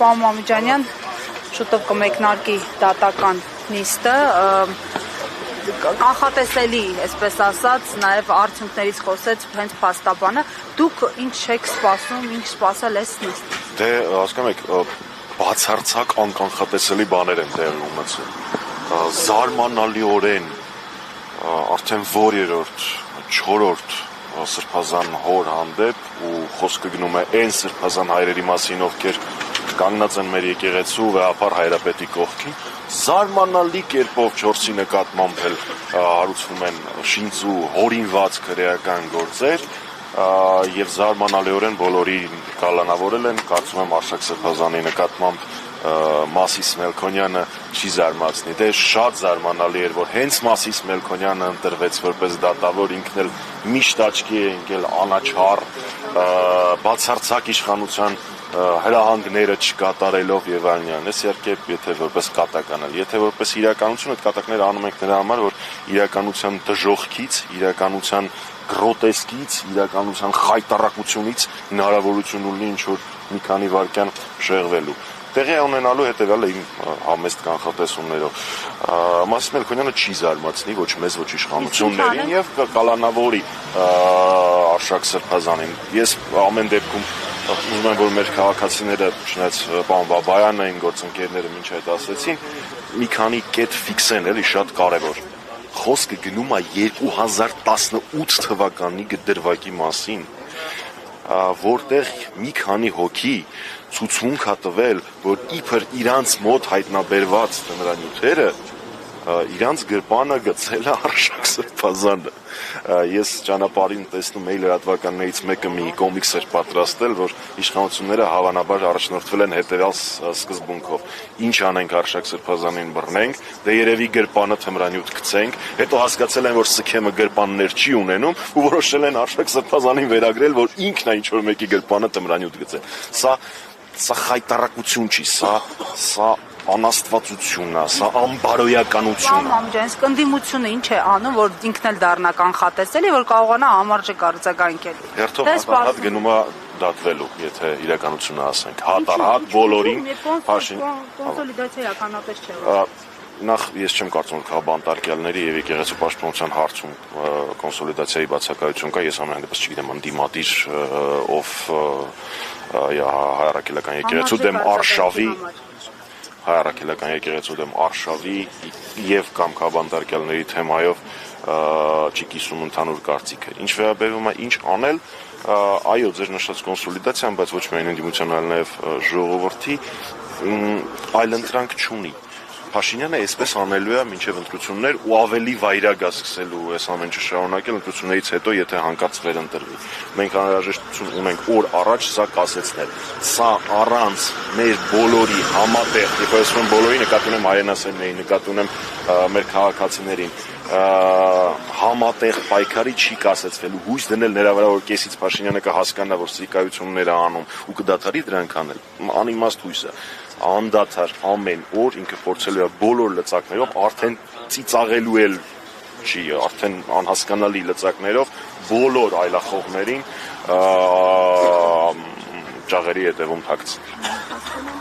պարոն Մամիջանյան, շուտով կմեկնարկի դատական նիստը, կանխատեսելի, այսպես ասած, նաև արդյունքներից խոսեց հենց փաստաբանը, դուք ինչ եք սպասում, ինչ սպասել այս նիստից։ Դե, հասկանում եք, բացարձակ անկանխատեսելի բաներ են տեղի ունեցել։ Զարմանալիորեն արդեն որերորդ, չորրորդ սրբազան հոր հանդեպ ու խոսքը գնում է այն սրբազան հայրերի մասին, ովքեր կանգնած են մեր եկեղեցու վեհապար հայրապետի կողքին, զարմանալի կերպով 4-ի նկատմամբ էլ հարուցվում են շինծու հորինված քրեական գործեր եւ զարմանալիորեն բոլորին կալանավորել են, կարծում եմ Արշակ Սրբազանի նկատմամբ Մասիս Մելքոնյանը չի զարմացնի։ Դե շատ զարմանալի էր, որ հենց Մասիս Մելքոնյանը ընտրվեց որպես դատավոր, ինքն էլ միշտ աչքի է ընկել անաչառ, բացարձակ իշխանության հրահանգները չկատարելով եւ այլն։ Այս իհարկե եթե որպես կատական էլ, եթե որպես իրականություն այդ կատակները անում ենք նրա համար, որ իրականության դժոխքից, իրականության գրոտեսկից, իրականության խայտառակությունից հնարավորություն ունի ինչ-որ մի քանի վայրկյան շեղվելու։ Տեղի ունենալու հետևյալը իմ համեստ կանխատեսումներով։ Մասիս Մելքոնյանը չի զարմացնի ոչ մեզ, ոչ իշխանություններին եւ կկալանավորի Արշակ Սրբազանին։ Ես ամեն դեպքում ուզում եմ, որ մեր քաղաքացիները, չնայած պարոն Բաբայանը, իմ գործընկերները մինչ այդ ասեցին, մի քանի կետ ֆիքսեն, էլի շատ կարեւոր։ Խոսքը գնում է 2018 թվականի դրվագի մասին, որտեղ մի քանի հոգի ցուցմունք է տվել, որ իբր իրանց մոտ հայտնաբերված թմրանյութերը իրանց գրպանը գցել է Արշակ Սրբազանը։ Ես ճանապարհին տեսնում էի լրատվականներից մեկը մի կոմիքս էր պատրաստել, որ իշխանությունները հավանաբար առաջնորդվել են հետևյալ սկզբունքով. ինչ անենք Արշակ Սրբազանին բռնենք, դե երևի գրպանը թմրանյութ գցենք, հետո հասկացել են, որ սքեմը գրպաններ չի ունենում ու որոշել են Արշակ Սրբազանին վերագրել, որ ինքն է ինչ որ մեկի գրպանը թմրանյութ գցել։ Սա խայտառակություն չի, սա անաստվածությունն է, սա անբարոյականությունն է։ Մամջան, իսկ ընդդիմությունը ինչ է անում, որ ինքն էլ դառնա կանխատեսելի, որ կարողանա համարժեք արձագանքել։ Հերթով հատ գնում է դատվելու, եթե իրականությունը ասենք, հատ բոլորին կոնսոլիդացիա ականատես չէ։ Նախ ես չեմ կարծում, որ քաղաքաբանտարկյալների եւ եկեղեցու պաշտպանության հարցում կոնսոլիդացիայի բացակայություն կա, ես ամենայն դեպս չգիտեմ ընդդիմադիր ով հայ-առաքելական եկեղեցու դեմ արշավի հայ-առաքելական եկեղեցու դեմ արշավի եւ կամ քաղաքաբանտարկյալների թեմայով չի կիսում ընդհանուր կարծիքը։ Ինչ վերաբերում է ինչ անել, այո, ձեր նշած կոնսոլիդացիան, բայց ոչ միայն ընդդիմության, այլ նաեւ ժողովրդի այլընտրանք չունի։ Փաշինյանը այսպես անելու է մինչև ընտրություններ ու ավելի վայրագ սկսելու այս ամեն ինչը շարունակել ընտրություններից հետո, եթե հանկարծ վերընտրվի։ Մենք անհրաժեշտություն ունենք օր առաջ սա կասեցնել։ Սա առանց մեր բոլորի համատեղ, երբ ասում եմ բոլորի, նկատի ունեմ հայրենասերներին, նկատի ունեմ մեր քաղաքացիներին, համատեղ պայքարի չի կասեցվելու, հույս դնել նրա վրա, որ կեսից Փաշինյանը կհասկանա, որ սրիկայություններ է անում ու կդադարի դրանք անել, անիմաստ հույս է։ Անդադար ամեն օր ինքը փորձելու է բոլոր լծակներով, արդեն ծիծաղելու էլ չի, արդեն անհասկանալի լծակներով բոլոր այլախոհներին ջաղերի հետևում թաքցնել։